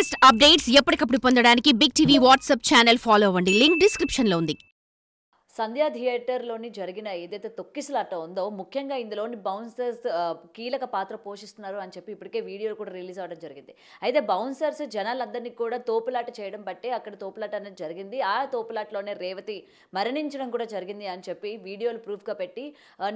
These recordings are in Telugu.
లేటెస్ట్ అప్డేట్స్ ఎప్పటికప్పుడు పొందడానికి big TV WhatsApp channel follow అవ్వండి. లింక్ డిస్క్రిప్షన్ లో ఉంది. సంధ్యా థియేటర్‌లోని జరిగిన ఏదైతే తొక్కిసలాట ఉందో, ముఖ్యంగా ఇందులోని బౌన్సర్స్ కీలక పాత్ర పోషిస్తున్నారు అని చెప్పి ఇప్పటికే వీడియోలు కూడా రిలీజ్ అవ్వడం జరిగింది. అయితే బౌన్సర్స్ జనాలందరినీ కూడా తోపులాట చేయడం బట్టే అక్కడ తోపులాట అనేది జరిగింది. ఆ తోపులాటలోనే రేవతి మరణించడం కూడా జరిగింది అని చెప్పి వీడియోలు ప్రూఫ్‌గా పెట్టి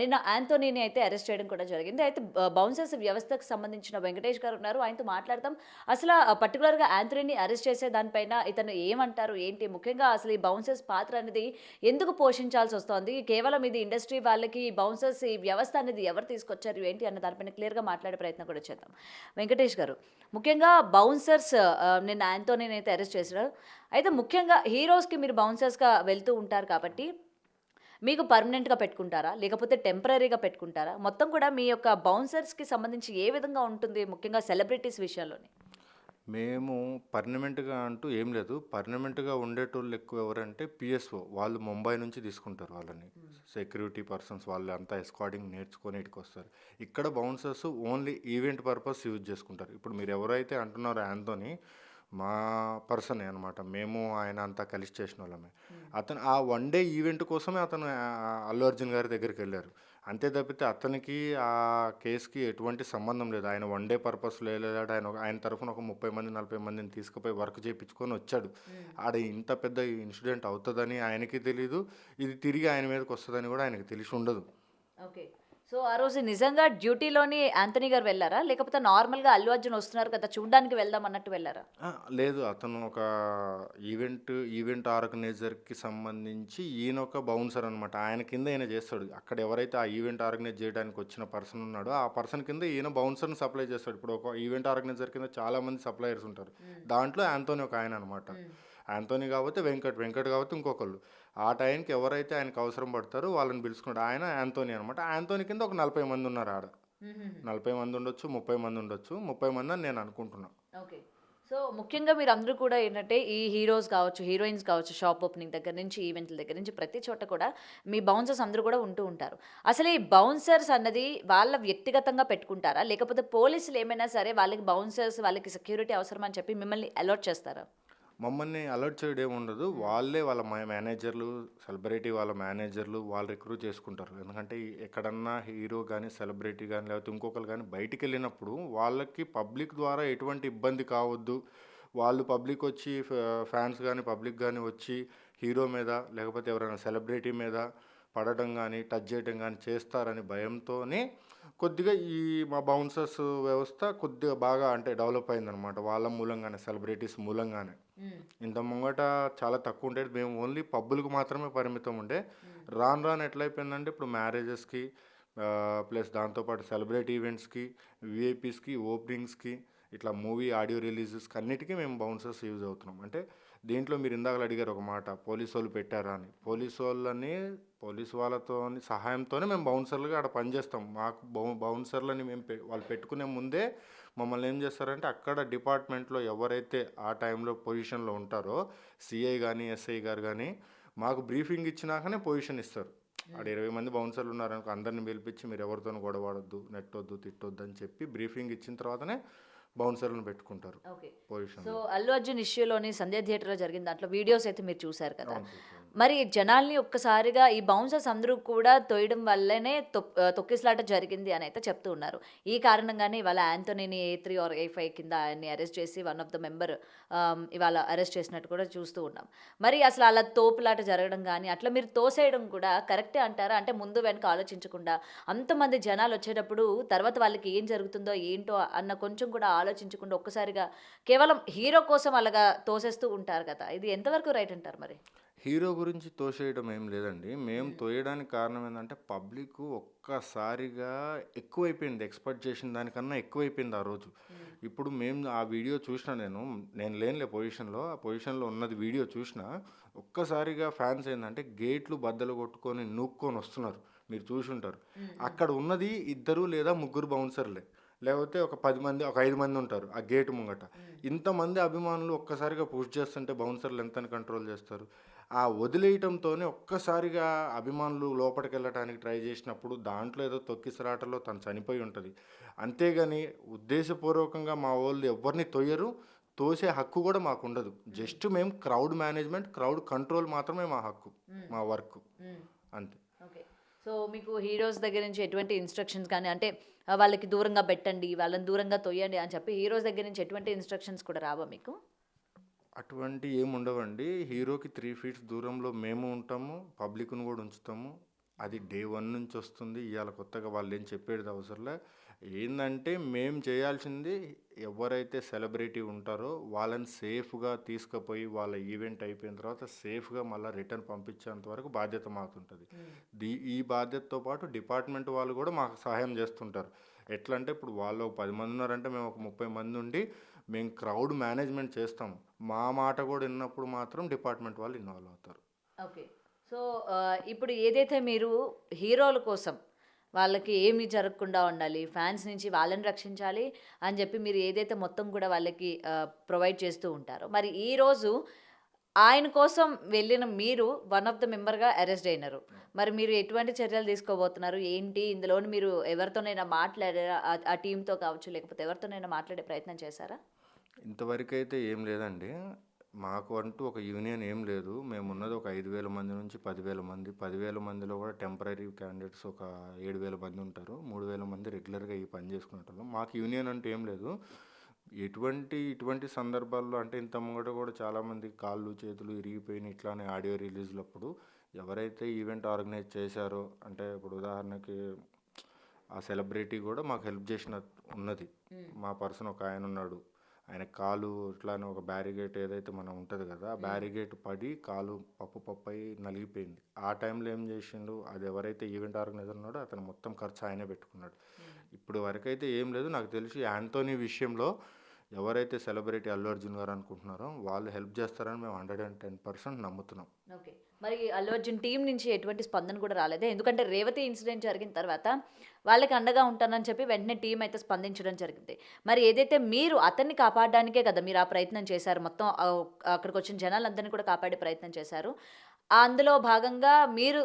నిన్న యాంథోనీని అయితే అరెస్ట్ చేయడం కూడా జరిగింది. అయితే బౌన్సర్స్ వ్యవస్థకు సంబంధించిన వెంకటేష్ గారు ఉన్నారు. ఆయనతో మాట్లాడదాం. అసలు పర్టిక్యులర్‌గా యాంథోనీని అరెస్ట్ చేసే దానిపైన ఇతను ఏమంటారు? ఏంటి? ముఖ్యంగా అసలు ఈ బౌన్సర్స్ పాత్ర అనేది ఎందుకు పోషించాల్సి వస్తోంది? కేవలం ఇది ఇండస్ట్రీ వాళ్ళకి బౌన్సర్స్ ఈ వ్యవస్థ అనేది ఎవరు తీసుకొచ్చారు ఏంటి అన్న దానిపైన క్లియర్‌గా మాట్లాడే ప్రయత్నం కూడా చేద్దాం. వెంకటేష్ గారు, ముఖ్యంగా బౌన్సర్స్ నిన్న యాంథోనీని అయితే అరెస్ట్ చేశారు. అయితే ముఖ్యంగా హీరోస్‌కి మీరు బౌన్సర్స్‌గా వెళ్తూ ఉంటారు కాబట్టి మీకు పర్మనెంట్‌గా పెట్టుకుంటారా? లేకపోతే టెంపరరీగా పెట్టుకుంటారా? మొత్తం కూడా మీ యొక్క బౌన్సర్స్‌కి సంబంధించి ఏ విధంగా ఉంటుంది? ముఖ్యంగా సెలబ్రిటీస్ విషయాల్లోని. మేము పర్మనెంట్‌గా అంటూ ఏం లేదు. పర్మనెంట్‌గా ఉండేటోళ్ళు ఎక్కువ ఎవరంటే పీఎస్ఓ. వాళ్ళు ముంబై నుంచి తీసుకుంటారు వాళ్ళని. సెక్యూరిటీ పర్సన్స్ వాళ్ళంతా ఎస్కార్టింగ్ నేర్చుకొని ఈడికొస్తారు. ఇక్కడ bouncers only event purpose use చేసుకుంటారు. ఇప్పుడు మీరు ఎవరైతే అంటున్నారో యాంథోనీ మా పర్సనే అనమాట. మేము ఆయన అంతా కలిసి చేసినోళ్ళమే. అతను ఆ వన్ డే ఈవెంట్ కోసమే అతను అల్లు అర్జున్ గారి దగ్గరికెళ్లారు. అంతే తప్పితే అతనికి ఆ కేస్‌కి ఎటువంటి సంబంధం లేదు. ఆయన వన్ డే పర్పస్‌లో ఎళ్ళాడు. ఆయన తరఫున ఒక 30 మంది, 40 మందిని తీసుకుపోయి వర్క్ చేపించుకొని వచ్చాడు. ఆడ ఇంత పెద్ద ఇన్సిడెంట్ అవుతదని ఆయనకి తెలీదు. ఇది తిరిగి ఆయన మీదకొస్తదని కూడా ఆయనకి తెలిసి ఉండదు. ఓకే. సో, ఆ రోజు నిజంగా డ్యూటీలోని యాంథోనీ గారు వెళ్లారా? లేకపోతే నార్మల్‌గా అల్లు అర్జున్ వస్తున్నారు కదా! చూడ్డానికి వెళ్దాం అన్నట్టు వెళ్లారా? లేదు. అతను ఒక ఈవెంట్ ఆర్గనైజర్‌కి సంబంధించి ఈయనొక బౌన్సర్ అనమాట. ఆయన కింద ఈయన చేస్తాడు. అక్కడ ఎవరైతే ఆ ఈవెంట్ ఆర్గనైజ్ చేయడానికి వచ్చిన పర్సన్ ఉన్నాడో, ఆ పర్సన్ కింద ఈయన బౌన్సర్‌ని సప్లై చేస్తాడు. ఇప్పుడు ఒక ఈవెంట్ ఆర్గనైజర్ కింద చాలామంది సప్లయర్స్ ఉంటారు. దాంట్లో యాంథోనీ ఒక ఆయన అనమాట. యాంథోనీ కాకపోతే వెంకట్ కాకపోతే ఇంకొకళ్ళు. ఆ టైంకి ఎవరైతే ఆయనకు అవసరం పడతారో వాళ్ళని పిలుచుకున్నాడు. ఆయన యాంథోనీ అనమాట. యాంథోనీ కింద ఒక 40 మంది ఉన్నారు ఆడ. 40 మంది ఉండొచ్చు, 30 మంది ఉండొచ్చు. 30 మంది అని నేను అనుకుంటున్నా. ఓకే. సో, ముఖ్యంగా మీరందరూ కూడా ఏంటంటే, ఈ హీరోస్ కావచ్చు, హీరోయిన్స్ కావచ్చు, షాప్ ఓపెనింగ్ దగ్గర నుంచి, ఈవెంట్‌ల దగ్గర నుంచి ప్రతి చోట కూడా మీ బౌన్సర్స్ అందరూ కూడా ఉంటూ ఉంటారు. అసలు ఈ బౌన్సర్స్ అన్నది వాళ్ళ వ్యక్తిగతంగా పెట్టుకుంటారా? లేకపోతే పోలీసులు ఏమైనా సరే వాళ్ళకి బౌన్సర్స్, వాళ్ళకి సెక్యూరిటీ అవసరం అని చెప్పి మిమ్మల్ని అలాట్ చేస్తారా? మమ్మల్ని అలర్ట్ చేయడం ఏముండదు. వాళ్ళే వాళ్ళ మేనేజర్లు, సెలబ్రిటీ వాళ్ళ మేనేజర్లు వాళ్ళు రిక్రూట్ చేసుకుంటారు. ఎందుకంటే ఎక్కడన్నా హీరో గానీ, సెలబ్రిటీ గానీ లేకపోతే ఇంకొకళ్ళు గానీ బయటికెళ్ళినప్పుడు వాళ్ళకి పబ్లిక్ ద్వారా ఎటువంటి ఇబ్బంది కావద్దు. వాళ్ళు పబ్లిక్ వచ్చి ఫ్యాన్స్ గానీ, పబ్లిక్ గానీ వచ్చి హీరో మీద లేకపోతే ఎవరైనా సెలబ్రిటీ మీద పడటం గానీ, టచ్ చేయటం గానీ చేస్తారని భయంతోనే కొద్దిగా ఈ మా బౌన్సర్స్ వ్యవస్థ కొద్దిగా బాగా అంటే డెవలప్ అయిందనమాట. వాళ్ళ మూలంగానే, సెలబ్రిటీస్ మూలంగానే. ఇంత ముంగట చాలా తక్కువ ఉండేది. మేము ఓన్లీ పబ్బులకు మాత్రమే పరిమితం ఉండే. రాను రాను ఎట్లయిపోయిందంటే ఇప్పుడు మ్యారేజెస్‌కి ప్లస్ దాంతోపాటు సెలబ్రిటీ ఈవెంట్స్‌కి, వీఐపీస్‌కి, ఓపెనింగ్స్‌కి ఇట్లా మూవీ ఆడియో రిలీజెస్‌కి అన్నిటికీ మేము బౌన్సర్స్ యూజ్ అవుతున్నాం. అంటే దీంట్లో మీరు ఇందాకల అడిగారు ఒక మాట పోలీసోళ్ళు పెట్టారా అని. పోలీసు వాళ్ళతోని సహాయంతోనే మేము బౌన్సర్లుగా ఆడ పనిచేస్తాం. మాకు బౌన్సర్లని మేము వాళ్ళు పెట్టుకునే ముందే మమ్మల్ని ఏం చేస్తారంటే అక్కడ డిపార్ట్మెంట్లో ఎవరైతే ఆ టైంలో పొజిషన్లో ఉంటారో సిఐ కానీ, ఎస్ఐ గారు కానీ మాకు బ్రీఫింగ్ ఇచ్చినాకనే పొజిషన్ ఇస్తారు. ఆడ 20 మంది బౌన్సర్లు ఉన్నారనుకో అందరిని పిలిపించి మీరు ఎవరితోనూ గొడవడొద్దు, నెట్టొద్దు, తిట్టొద్దు అని చెప్పి బ్రీఫింగ్ ఇచ్చిన తర్వాతనే బౌన్సర్లను పెట్టుకుంటారు okay. Position. So, Allu Arjun ఇష్యూలోని సంధ్యా థియేటర్‌లో జరిగిన దాంట్లో వీడియోస్ అయితే మీరు చూసారు కదా! అవును చూసాను. మరి జనాల్ని ఒక్కసారిగా ఈ బౌన్సర్స్ అందరూ కూడా తొయడం వల్లనే తొక్కిసలాట జరిగింది అని అయితే చెప్తూ ఉన్నారు. ఈ కారణంగానే ఇవాళ యాంథోనీని A3 ఆర్ A5 కింద ఆయన్ని అరెస్ట్ చేసి వన్ ఆఫ్ ద మెంబర్ ఇవాళ అరెస్ట్ చేసినట్టు కూడా చూస్తూ ఉన్నాం. మరి అసలు అలా తోపులాట జరగడం గానీ, అట్లా మీరు తోసేయడం కూడా కరెక్టే అంటారా? అంటే ముందు వెనక ఆలోచించకుండా అంతమంది జనాలు వచ్చేటప్పుడు తర్వాత వాళ్ళకి ఏం జరుగుతుందో ఏంటో అన్న కొంచెం కూడా ఆలోచించకుండా ఒక్కసారిగా కేవలం హీరో కోసం అలాగా తోసేస్తూ ఉంటారు కదా! ఇది ఎంతవరకు రైట్ అంటారు మరి? హీరో గురించి తోసేయడం ఏం లేదండి. మేము తోయడానికి కారణం ఏందంటే పబ్లిక్ ఒక్కసారిగా ఎక్కువైపోయింది. ఎక్స్‌పెక్ట్ చేసిన దానికన్నా ఎక్కువైపోయింది ఆ రోజు. ఇప్పుడు మేము ఆ వీడియో చూసినా నేను లేనులే పొజిషన్‌లో. ఆ పొజిషన్‌లో ఉన్నది వీడియో చూసినా ఒక్కసారిగా ఫ్యాన్స్ ఏందంటే గేట్లు బద్దలు కొట్టుకొని నూక్కొని వస్తున్నారు. మీరు చూసుంటారు. అక్కడ ఉన్నది 2 లేదా 3 బౌన్సర్‌లే. లేకపోతే ఒక 10 మంది, ఒక 5 మంది ఉంటారు ఆ గేట్ ముంగట. ఇంతమంది అభిమానులు ఒక్కసారిగా పుష్ చేస్తుంటే బౌన్సర్లు ఎంతని కంట్రోల్ చేస్తారు? ఆ వదిలేయటంతోనే ఒక్కసారిగా అభిమానులు లోపటికెళ్ళటానికి ట్రై చేసినప్పుడు దాంట్లో ఏదో తొక్కిసలాటలో తను చనిపోయి ఉంటది. అంతేగాని ఉద్దేశపూర్వకంగా మా వోళ్ళు ఎవ్వరిని తొయ్యరు. తోసే హక్కు కూడా మాకు ఉండదు. జస్ట్ మేము క్రౌడ్ మేనేజ్మెంట్, క్రౌడ్ కంట్రోల్ మాత్రమే మా హక్కు, మా వర్క్ అంతే. ఓకే. సో మీకు హీరోస్ దగ్గర నుంచి ఎటువంటి ఇన్స్ట్రక్షన్స్ కానీ అంటే వాళ్ళకి దూరంగా పెట్టండి, వాళ్ళని దూరంగా తొయ్యండి అని చెప్పి హీరోస్ దగ్గర నుంచి ఎటువంటి ఇన్స్ట్రక్షన్స్ కూడా రావా మీకు? అటువంటి ఏమి ఉండవండి. హీరోకి 3 ఫీట్స్ దూరంలో మేము ఉంటాము, పబ్లిక్ను కూడా ఉంచుతాము. అది డే 1 నుంచి వస్తుంది. ఇవాళ కొత్తగా వాళ్ళు ఏం చెప్పేది అవసరంలే. ఏందంటే మేము చేయాల్సింది ఎవరైతే సెలబ్రిటీ ఉంటారో వాళ్ళని సేఫ్గా తీసుకుపోయి వాళ్ళ ఈవెంట్ అయిపోయిన తర్వాత సేఫ్గా మళ్ళీ రిటర్న్ పంపించేంత వరకు బాధ్యత మాకుంటుంది. ఈ బాధ్యతతో పాటు డిపార్ట్మెంట్ వాళ్ళు కూడా మాకు సహాయం చేస్తుంటారు. ఎట్లా అంటే ఇప్పుడు వాళ్ళు ఒక 10 మంది ఉన్నారంటే మేము ఒక 30 మంది ఉండి మేము క్రౌడ్ మేనేజ్మెంట్ చేస్తాం. మా మాట కూడా విన్నప్పుడు మాత్రం డిపార్ట్మెంట్ వాళ్ళు ఇన్వాల్వ్ అవుతారు. ఓకే. సో ఇప్పుడు ఏదైతే మీరు హీరోల కోసం వాళ్ళకి ఏమి జరగకుండా ఉండాలి, ఫ్యాన్స్ నుంచి వాళ్ళని రక్షించాలి అని చెప్పి మీరు ఏదైతే మొత్తం కూడా వాళ్ళకి ప్రొవైడ్ చేస్తూ ఉంటారో, మరి ఈరోజు ఆయన కోసం వెళ్ళిన మీరు వన్ ఆఫ్ ద మెంబర్గా అరెస్ట్ అయినారు. మరి మీరు ఎటువంటి చర్యలు తీసుకోబోతున్నారు ఏంటి? ఇందులోని మీరు ఎవరితోనైనా మాట్లాడారా? ఆ టీంతో కావచ్చు, లేకపోతే ఎవరితోనైనా మాట్లాడే ప్రయత్నం చేశారా? ఇంతవరకైతే ఏం లేదండి. మాకు అంటూ ఒక యూనియన్ ఏం లేదు. మేమున్నది ఒక 5,000 మంది నుంచి 10,000 మంది. 10,000 మందిలో కూడా టెంపరరీ క్యాండిడేట్స్ ఒక 7,000 మంది ఉంటారు. 3,000 మంది రెగ్యులర్గా ఈ పని చేసుకునేటోళ్ళం. మాకు యూనియన్ అంటూ ఏం లేదు. ఇటువంటి సందర్భాల్లో అంటే ఇంత ముంగట కూడా చాలామంది కాళ్ళు చేతులు ఇరిగిపోయిన ఇట్లానే ఆడియో రిలీజ్లప్పుడు ఎవరైతే ఈవెంట్ ఆర్గనైజ్ చేశారో అంటే ఇప్పుడు ఉదాహరణకి ఆ సెలబ్రిటీ కూడా మాకు హెల్ప్ చేసిన ఉన్నది. మా పర్సన్ ఒక ఆయన ఉన్నాడు. ఆయన కాలు ఇట్లానే ఒక బ్యారిగేట్ ఏదైతే మనం ఉంటుంది కదా, ఆ బ్యారిగేట్ పడి కాలు పప్పు అయి నలిగిపోయింది. ఆ టైంలో ఏం చేసిండు, అది ఎవరైతే ఈవెంట్ ఆర్గనైజర్ ఉన్నాడో అతను మొత్తం ఖర్చు ఆయనే పెట్టుకున్నాడు. ఇప్పుడు వరకైతే ఏం లేదు. నాకు తెలిసి యాంటోనీ విషయంలో ఎవరైతే సెలబ్రిటీ అల్లు అర్జున్ గారు అనుకుంటున్నారో వాళ్ళు హెల్ప్ చేస్తారని మేము 110% నమ్ముతున్నాం. ఓకే. మరి అల్లు అర్జున్ టీం నుంచి ఎటువంటి స్పందన కూడా రాలేదే? ఎందుకంటే రేవతి ఇన్సిడెంట్ జరిగిన తర్వాత వాళ్ళకి అండగా ఉంటానని చెప్పి వెంటనే టీం అయితే స్పందించడం జరిగింది. మరి ఏదైతే మీరు అతన్ని కాపాడడానికే కదా మీరు ఆ ప్రయత్నం చేశారు, మొత్తం అక్కడికి వచ్చిన జనాలందరినీ కూడా కాపాడే ప్రయత్నం చేశారు. అందులో భాగంగా మీరు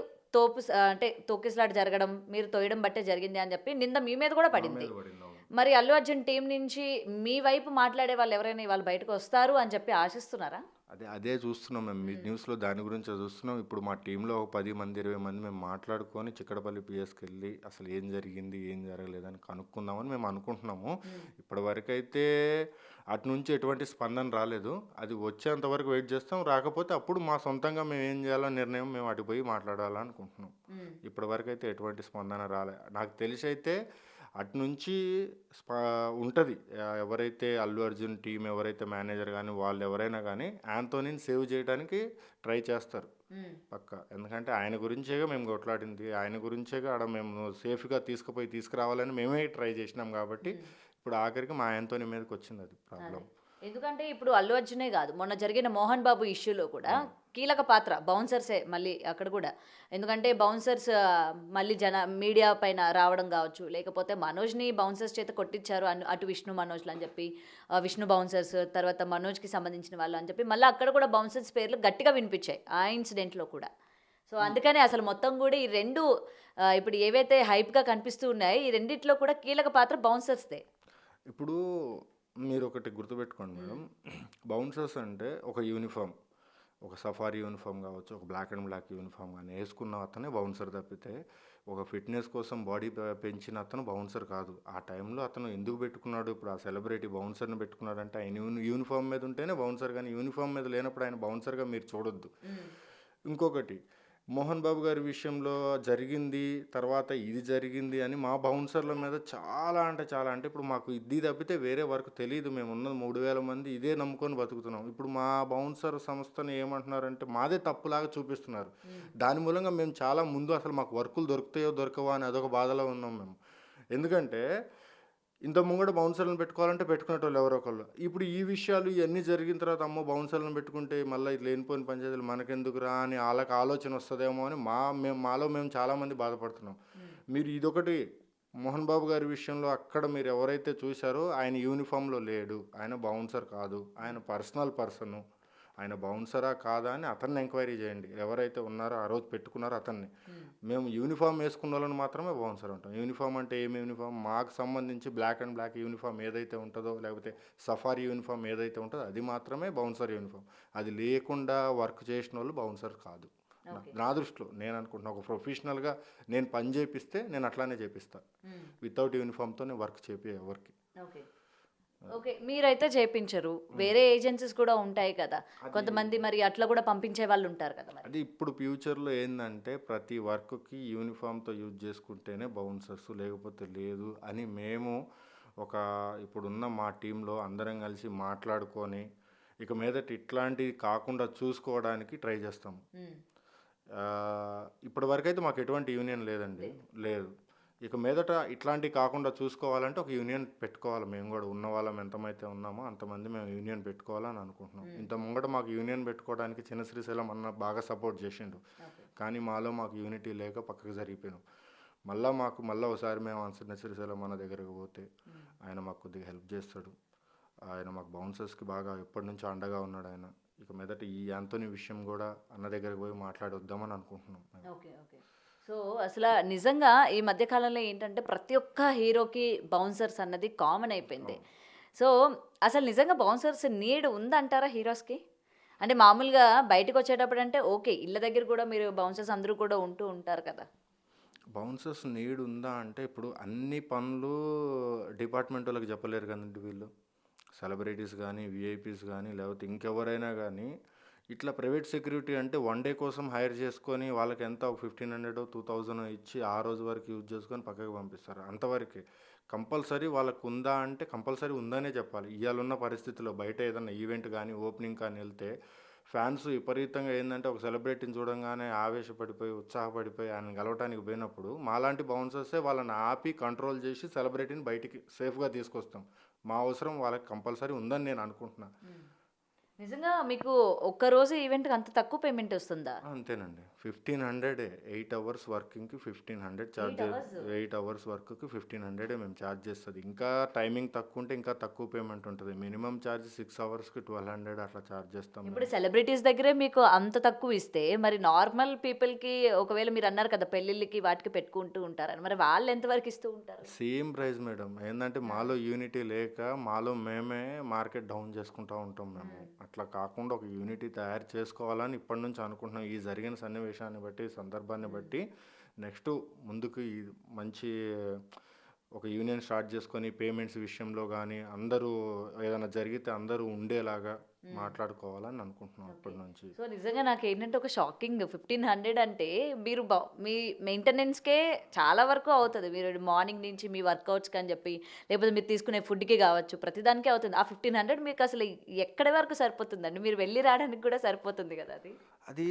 అంటే తోకిసలాట జరగడం, మీరు తోయడం బట్టే జరిగింది అని చెప్పి నింద మీ మీద కూడా పడింది. మరి అల్లు అర్జున్ టీం నుంచి మీ వైపు మాట్లాడే వాళ్ళు ఎవరైనా వాళ్ళు బయటకు వస్తారు అని చెప్పి ఆశిస్తున్నారా? అదే చూస్తున్నాం మేము. మీ న్యూస్లో దాని గురించి చూస్తున్నాం. ఇప్పుడు మా టీంలో ఒక 10 మంది 20 మంది మేము మాట్లాడుకొని చిక్కడపల్లి పిఎస్కి వెళ్ళి అసలు ఏం జరిగింది ఏం జరగలేదని కనుక్కుందామని మేము అనుకుంటున్నాము. ఇప్పటి వరకు అయితే అటు నుంచి ఎటువంటి స్పందన రాలేదు. అది వచ్చేంత వరకు వెయిట్ చేస్తాం. రాకపోతే అప్పుడు మా సొంతంగా మేము ఏం చేయాలో నిర్ణయం మేము అటు పోయి మాట్లాడాలనుకుంటున్నాం. ఇప్పటి వరకు అయితే ఎటువంటి స్పందన రాలే. నాకు తెలిసి అయితే అటు నుంచి ఉంటుంది. ఎవరైతే అల్లు అర్జున్ టీం ఎవరైతే మేనేజర్ కానీ వాళ్ళు ఎవరైనా కానీ యాంటోనీని సేవ్ చేయడానికి ట్రై చేస్తారు పక్క. ఎందుకంటే ఆయన గురించేగా మేము కొట్లాడింది, ఆయన గురించేగా ఆడ మేము సేఫ్గా తీసుకురావాలని మేమే ట్రై చేసినాం. కాబట్టి ఇప్పుడు ఆఖరికి మా యాంటోనీ మీదకి వచ్చింది అది ప్రాబ్లం. ఎందుకంటే ఇప్పుడు అల్లు అర్జునే కాదు, మొన్న జరిగిన మోహన్ బాబు ఇష్యూలో కూడా కీలక పాత్ర బౌన్సర్సే మళ్ళీ అక్కడ కూడా. ఎందుకంటే బౌన్సర్స్ మళ్ళీ మీడియా పైన రావడం కావచ్చు, లేకపోతే మనోజ్ని బౌన్సర్స్ చేత కొట్టించారు అటు విష్ణు మనోజ్లు అని చెప్పి, విష్ణు బౌన్సర్స్ తర్వాత మనోజ్కి సంబంధించిన వాళ్ళు అని చెప్పి మళ్ళీ అక్కడ కూడా బౌన్సర్స్ పేర్లు గట్టిగా వినిపించాయి ఆ ఇన్సిడెంట్లో కూడా. సో అందుకనే అసలు మొత్తం కూడా ఈ రెండు ఇప్పుడు ఏవైతే హైప్గా కనిపిస్తూ ఉన్నాయో ఈ రెండిట్లో కూడా కీలక పాత్ర బౌన్సర్స్దే. ఇప్పుడు మీరు ఒకటి గుర్తుపెట్టుకోండి మేడం, బౌన్సర్స్ అంటే ఒక యూనిఫామ్, ఒక సఫారీ యూనిఫామ్ కావచ్చు, ఒక బ్లాక్ అండ్ బ్లాక్ యూనిఫామ్ కానీ వేసుకున్న అతనే బౌన్సర్ తప్పితే ఒక ఫిట్నెస్ కోసం బాడీ పెంచిన అతను బౌన్సర్ కాదు. ఆ టైంలో అతను ఎందుకు పెట్టుకున్నాడు, ఇప్పుడు ఆ సెలబ్రిటీ బౌన్సర్ని పెట్టుకున్నాడంటే ఆయన యూనిఫామ్ మీద ఉంటేనే బౌన్సర్, కానీ యూనిఫామ్ మీద లేనప్పుడు ఆయన బౌన్సర్గా మీరు చూడొద్దు. ఇంకొకటి మోహన్ బాబు గారి విషయంలో జరిగింది తర్వాత ఇది జరిగింది అని మా బౌన్సర్ల మీద చాలా అంటే ఇప్పుడు మాకు ఇది తప్పితే వేరే వర్క్ తెలియదు. మేము ఉన్నది 3,000 మంది ఇదే నమ్ముకొని బతుకుతున్నాం. ఇప్పుడు మా బౌన్సర్ సంస్థను ఏమంటున్నారంటే మాదే తప్పులాగా చూపిస్తున్నారు. దాని మూలంగా మేము చాలా ముందు అసలు మాకు వర్కులు దొరుకుతాయో దొరకవా అని అదొక బాధలో ఉన్నాం మేము. ఎందుకంటే ఇంత ముంగట బౌన్సర్లను పెట్టుకోవాలంటే పెట్టుకునేటోళ్ళు ఎవరో ఒకళ్ళు. ఇప్పుడు ఈ విషయాలు ఇవన్నీ జరిగిన తర్వాత అమ్మో బౌన్సర్లను పెట్టుకుంటే మళ్ళీ ఇట్లా లేనిపోయిన పంచాయతీలు మనకెందుకురా అని వాళ్ళకి ఆలోచన వస్తుందేమో అని మాలో మేము చాలామంది బాధపడుతున్నాం. మీరు ఇదొకటి మోహన్ బాబు గారి విషయంలో అక్కడ మీరు ఎవరైతే చూశారో ఆయన యూనిఫామ్లో లేడు, ఆయన బౌన్సర్ కాదు, ఆయన పర్సనల్ పర్సను. ఆయన బౌన్సరా కాదా అని అతన్ని ఎంక్వైరీ చేయండి. ఎవరైతే ఉన్నారో ఆ రోజు పెట్టుకున్నారో అతన్ని. మేము యూనిఫామ్ వేసుకున్న వాళ్ళని మాత్రమే బౌన్సర్ అంటాం. యూనిఫామ్ అంటే ఏమి యూనిఫామ్? మాకు సంబంధించి బ్లాక్ అండ్ బ్లాక్ యూనిఫామ్ ఏదైతే ఉంటుందో, లేకపోతే సఫారీ యూనిఫామ్ ఏదైతే ఉంటుందో అది మాత్రమే బౌన్సర్ యూనిఫామ్. అది లేకుండా వర్క్ చేసిన వాళ్ళు బౌన్సర్ కాదు. నా దృష్టిలో నేను అనుకుంటున్నా, ఒక ప్రొఫెషనల్గా నేను పని చేపిస్తే నేను అట్లానే చేపిస్తాను. వితౌట్ యూనిఫామ్తో నేను వర్క్ చేపి ఎవరికి. ఓకే, మీరైతే చేపించరు, వేరే ఏజెన్సీస్ కూడా ఉంటాయి కదా, కొంతమంది మరి అట్లా కూడా పంపించే వాళ్ళు ఉంటారు కదా మరి. అది ఇప్పుడు ఫ్యూచర్లో ఏంటంటే ప్రతి వర్క్కి యూనిఫామ్తో యూజ్ చేసుకుంటేనే బౌన్సర్స్, లేకపోతే లేదు అని మేము ఇప్పుడున్న మా టీంలో అందరం కలిసి మాట్లాడుకొని ఇక మీదట ఇట్లాంటివి కాకుండా చూసుకోవడానికి ట్రై చేస్తాము. ఇప్పటి వరకైతే మాకు ఎటువంటి యూనియన్ లేదండి, లేదు. ఇక మీదట ఇట్లాంటివి కాకుండా చూసుకోవాలంటే ఒక యూనియన్ పెట్టుకోవాలి. మేము కూడా ఉన్న వాళ్ళం ఎంతమైతే ఉన్నామో అంతమంది మేము యూనియన్ పెట్టుకోవాలని అనుకుంటున్నాం. ఇంత ముంగట మాకు యూనియన్ పెట్టుకోవడానికి చిన్న శ్రీశైలం అన్న బాగా సపోర్ట్ చేసిండు, కానీ మాకు యూనిటీ లేక పక్కకు జరిగిపోయినాం. మళ్ళీ ఒకసారి మేము చిన్న శ్రీశైలం అన్న దగ్గరకు పోతే ఆయన మాకు కొద్దిగా హెల్ప్ చేస్తాడు. ఆయన మాకు బౌన్సర్స్కి బాగా ఎప్పటి నుంచో అండగా ఉన్నాడు ఆయన. ఇక మీదట ఈ యాంతోనీ విషయం కూడా అన్న దగ్గరకు పోయి మాట్లాడొద్దామని అనుకుంటున్నాం. Okay okay. సో అసలు నిజంగా ఈ మధ్యకాలంలో ఏంటంటే ప్రతి ఒక్క హీరోకి బౌన్సర్స్ అన్నది కామన్ అయిపోయింది. సో అసలు నిజంగా బౌన్సర్స్ నీడ్ ఉందంటారా హీరోస్కి? అంటే మామూలుగా బయటకు వచ్చేటప్పుడు అంటే ఓకే, ఇళ్ళ దగ్గర కూడా మీరు బౌన్సర్స్ అందరూ కూడా ఉంటూ ఉంటారు కదా. బౌన్సర్స్ నీడ్ ఉందా అంటే ఇప్పుడు అన్ని పనులు డిపార్ట్మెంట్ వాళ్ళకి చెప్పలేరు కదండి వీళ్ళు. సెలబ్రిటీస్ కానీ, విఐపీస్ కానీ, లేకపోతే ఇంకెవరైనా కానీ ఇట్లా ప్రైవేట్ సెక్యూరిటీ అంటే వన్ డే కోసం హైర్ చేసుకొని వాళ్ళకి ఎంత ఒక 1500 2000 ఇచ్చి ఆ రోజు వరకు యూజ్ చేసుకొని పక్కకు పంపిస్తారు. అంతవరకే. కంపల్సరీ వాళ్ళకు ఉందా అంటే కంపల్సరీ ఉందనే చెప్పాలి. ఇవాళ ఉన్న పరిస్థితుల్లో బయట ఏదైనా ఈవెంట్ కానీ ఓపెనింగ్ కానీ వెళ్తే ఫ్యాన్స్ విపరీతంగా ఏంటంటే ఒక సెలబ్రిటీని చూడంగానే ఆవేశపడిపోయి ఉత్సాహపడిపోయి ఆయన గెలవటానికి పోయినప్పుడు మాలాంటి బౌన్సర్సే వాళ్ళని ఆపి కంట్రోల్ చేసి సెలబ్రిటీని బయటికి సేఫ్గా తీసుకొస్తాం. మా అవసరం వాళ్ళకి కంపల్సరీ ఉందని నేను అనుకుంటున్నా. నిజంగా మీకు ఒక్కరోజు ఈవెంట్కి అంత తక్కువ పేమెంట్ వస్తుందా? అంతేనండి, 1500 8 అవర్స్ వర్కింగ్కి 1500 ఛార్జ్. 8 అవర్స్ వర్క్కి 1500 మేము ఛార్జ్ చేస్తుంది. ఇంకా టైమింగ్ తక్కువ ఉంటే ఇంకా తక్కువ పేమెంట్ ఉంటుంది. మినిమం ఛార్జ్ 6 అవర్స్కి 1200 అట్లా ఛార్జ్ చేస్తాం. ఇప్పుడు సెలబ్రిటీస్ దగ్గరే మీకు అంత తక్కువ ఇస్తే మరి నార్మల్ పీపుల్కి ఒకవేళ మీరు అన్నారు కదా పెళ్ళిళ్ళకి వాటికి పెట్టుకుంటూ ఉంటారని, మరి వాళ్ళు ఎంతవరకు ఇస్తూ ఉంటారు? Same price madam. ఏంటంటే మాలో యూనిటీ లేక మాలో మేమే మార్కెట్ డౌన్ చేసుకుంటూ ఉంటాం మేము. అట్లా కాకుండా ఒక యూనిటీ తయారు చేసుకోవాలని ఇప్పటి నుంచి అనుకుంటున్నాం. ఈ జరిగిన సన్నివేశాన్ని బట్టి, సందర్భాన్ని బట్టి నెక్స్ట్ ముందుకు ఈ మంచి ఒక యూనియన్ స్టార్ట్ చేసుకొని పేమెంట్స్ విషయంలో కానీ అందరూ ఏదైనా జరిగితే అందరూ ఉండేలాగా మాట్లాడుకోవాలని అనుకుంటున్నాం ఇప్పటి నుంచి. సో నిజంగా నాకు ఏంటంటే ఒక షాకింగ్, 1500 అంటే మీరు మీ మెయింటెనెన్స్కే చాలా వరకు అవుతుంది. మీరు మార్నింగ్ నుంచి మీ వర్కౌట్స్కి అని చెప్పి లేకపోతే మీరు తీసుకునే ఫుడ్కి కావచ్చు ప్రతిదానికే అవుతుంది. ఆ 1500 మీకు అసలు ఎక్కడి వరకు సరిపోతుందండి? మీరు వెళ్ళి రావడానికి కూడా సరిపోతుంది కదా. అది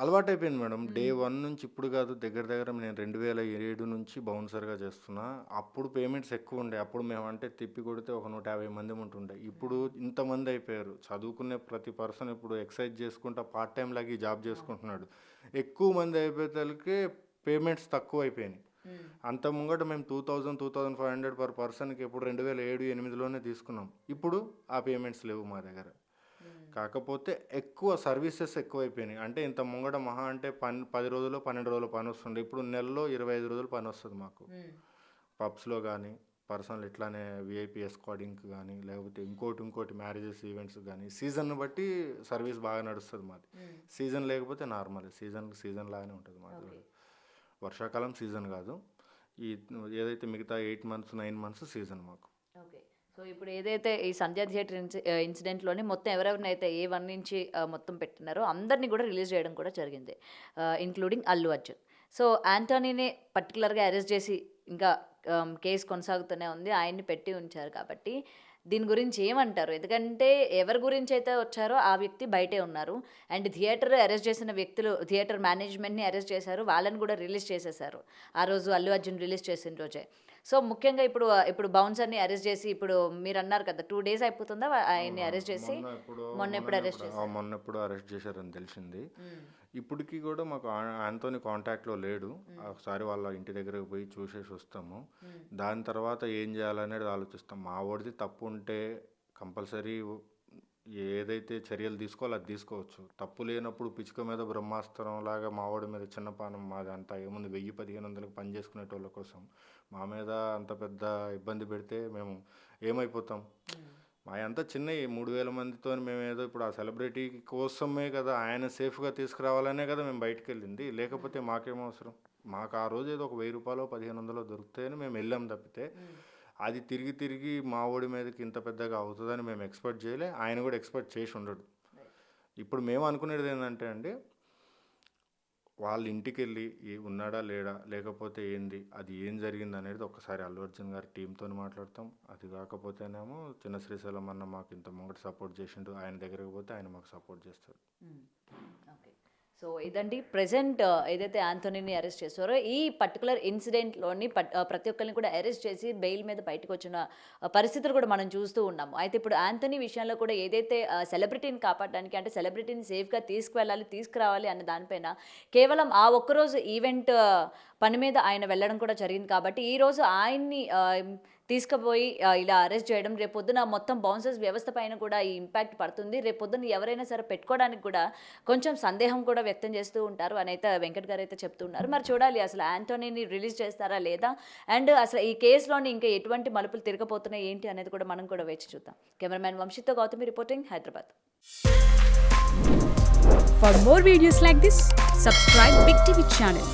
అలవాటైపోయింది మేడం. డే 1 నుంచి ఇప్పుడు కాదు, దగ్గర నేను 2007 నుంచి బౌన్సర్గా చేస్తున్నా. అప్పుడు పేమెంట్స్ ఎక్కువ ఉండే. అప్పుడు మేము అంటే తిప్పి కొడితే ఒక 150 మంది ఉంటుండే. ఇప్పుడు ఇంతమంది అయిపోయారు. చదువుకునే ప్రతి పర్సన్ ఇప్పుడు ఎక్సర్సైజ్ చేసుకుంటా పార్ట్ టైం లాగా జాబ్ చేసుకుంటున్నాడు. ఎక్కువ మంది అయిపోయేసరికి పేమెంట్స్ తక్కువ అయిపోయినాయి. అంత ముంగట మేము 2500 పర్ పర్సన్కి ఇప్పుడు 2007-8లోనే తీసుకున్నాం. ఇప్పుడు ఆ పేమెంట్స్ లేవు మా దగ్గర. కాకపోతే ఎక్కువ సర్వీసెస్ ఎక్కువైపోయినాయి. అంటే ఇంత ముంగట మహా అంటే 10 రోజులు 12 రోజులు పని వస్తుండే. ఇప్పుడు నెలలో 25 రోజులు పని వస్తుంది మాకు. పబ్స్లో కానీ పర్సనల్ ఇట్లానే విఐపీ ఎస్కార్డింగ్కి కానీ లేకపోతే ఇంకోటి మ్యారేజెస్ ఈవెంట్స్ కానీ సీజన్ బట్టి సర్వీస్ బాగా నడుస్తుంది మాది. సీజన్ లేకపోతే నార్మల్ సీజన్ లాగానే ఉంటుంది మాది. వర్షాకాలం సీజన్ కాదు. ఏదైతే మిగతా 8 months 9 months సీజన్ మాకు. ఓకే. సో ఇప్పుడు ఏదైతే ఈ సంధ్యా థియేటర్ ఇన్సిడెంట్లోనే మొత్తం ఎవరెవరినైతే A1 నుంచి మొత్తం పెట్టినారో అందరినీ కూడా రిలీజ్ చేయడం కూడా జరిగింది, ఇంక్లూడింగ్ అల్లు అర్జున్. సో యాంటోనీని పర్టికులర్గా అరెస్ట్ చేసి ఇంకా కేసు కొనసాగుతూనే ఉంది, ఆయన్ని పెట్టి ఉంచారు. కాబట్టి దీని గురించి ఏమంటారు? ఎందుకంటే ఎవరి గురించి అయితే వచ్చారో ఆ వ్యక్తి బయటే ఉన్నారు. అండ్ థియేటర్ అరెస్ట్ చేసిన వ్యక్తులు థియేటర్ మేనేజ్మెంట్ని అరెస్ట్ చేశారు, వాళ్ళని కూడా రిలీజ్ చేసేసారు ఆ రోజు అల్లు అర్జున్ రిలీజ్ చేసిన రోజే. సో ముఖ్యంగా ఇప్పుడు బౌన్సర్ని అరెస్ట్ చేసి ఇప్పుడు మీరు అన్నారు కదా 2 days అయిపోతుందా ఆయన్ని అరెస్ట్ చేసి? మొన్నెప్పుడు అరెస్ట్ చేశారని తెలిసింది. ఇప్పటికీ కూడా మాకు ఆయనతోని కాంటాక్ట్లో లేడు. ఒకసారి వాళ్ళ ఇంటి దగ్గరకు పోయి చూసేసి వస్తాము. దాని తర్వాత ఏం చేయాలనేది ఆలోచిస్తాం. మా వాడిది తప్పు ఉంటే కంపల్సరీ ఏదైతే చర్యలు తీసుకోవాలో అది తీసుకోవచ్చు. తప్పు లేనప్పుడు పిచ్చుక మీద బ్రహ్మాస్త్రం లాగా మావాడి మీద చిన్న పానం మాదంతా ఏముంది 1000-1500కి పని చేసుకునేటోళ్ళ కోసం మా మీద అంత పెద్ద ఇబ్బంది పెడితే మేము ఏమైపోతాం? మాయంతా చిన్నవి 3000 మందితో మేమేదో ఇప్పుడు ఆ సెలబ్రిటీ కోసమే కదా ఆయన సేఫ్గా తీసుకురావాలనే కదా మేము బయటికి వెళ్ళింది. లేకపోతే మాకేమవసరం? మాకు ఆ రోజు ఏదో ఒక 1000 రూపాయలు 1500 దొరుకుతాయని మేము వెళ్ళాం తప్పితే అది తిరిగి తిరిగి మా ఓడి మీదకి ఇంత పెద్దగా అవుతుందని మేము ఎక్స్పెక్ట్ చేయలే. ఆయన కూడా ఎక్స్పెక్ట్ చేసి ఉండడు. ఇప్పుడు మేము అనుకునేది ఏంటంటే అండి, వాళ్ళ ఇంటికి వెళ్ళి ఉన్నాడా లేడా, లేకపోతే ఏంది, అది ఏం జరిగింది అనేది ఒకసారి అల్లు అర్జున్ గారి టీంతో మాట్లాడతాం. అది కాకపోతేనేమో చిన్న శ్రీశైలం అన్న మాకు ఇంత ముంగట సపోర్ట్ చేసిండు, ఆయన దగ్గరికి పోతే ఆయన మాకు సపోర్ట్ చేస్తాడు. ఓకే. సో ఇదండి ప్రెసెంట్ ఏదైతే యాంథోనీని అరెస్ట్ చేస్తారో ఈ పర్టికులర్ ఇన్సిడెంట్లోని ప్రతి ఒక్కరిని కూడా అరెస్ట్ చేసి బెయిల్ మీద బయటకు వచ్చిన పరిస్థితులు కూడా మనం చూస్తూ ఉన్నాము. అయితే ఇప్పుడు యాంథోనీ విషయంలో కూడా ఏదైతే సెలబ్రిటీని కాపాడడానికి అంటే సెలబ్రిటీని సేఫ్గా తీసుకువెళ్ళాలి తీసుకురావాలి అన్న దానిపైన కేవలం ఆ ఒక్కరోజు ఈవెంట్ పని మీద ఆయన వెళ్ళడం కూడా జరిగింది కాబట్టి ఈరోజు ఆయన్ని తీసుకుపోయి ఇలా అరెస్ట్ చేయడం రేపొద్దున మొత్తం బౌన్సర్స్ వ్యవస్థ పైన కూడా ఈ ఇంపాక్ట్ పడుతుంది. రేపొద్దున ఎవరైనా సరే పెట్టుకోవడానికి కూడా కొంచెం సందేహం కూడా వ్యక్తం చేస్తూ ఉంటారు అని అయితే వెంకట్ గారు అయితే చెప్తున్నారు. మరి చూడాలి అసలు యాంథోనీని రిలీజ్ చేస్తారా లేదా, అండ్ అసలు ఈ కేసులోని ఇంకా ఎటువంటి మలుపులు తిరగబోతున్నాయి ఏంటి అనేది కూడా మనం కూడా వేచి చూద్దాం. కెమెరామ్యాన్ వంశీతో Gautami reporting, Hyderabad. For more videos like this, subscribe Big TV channel.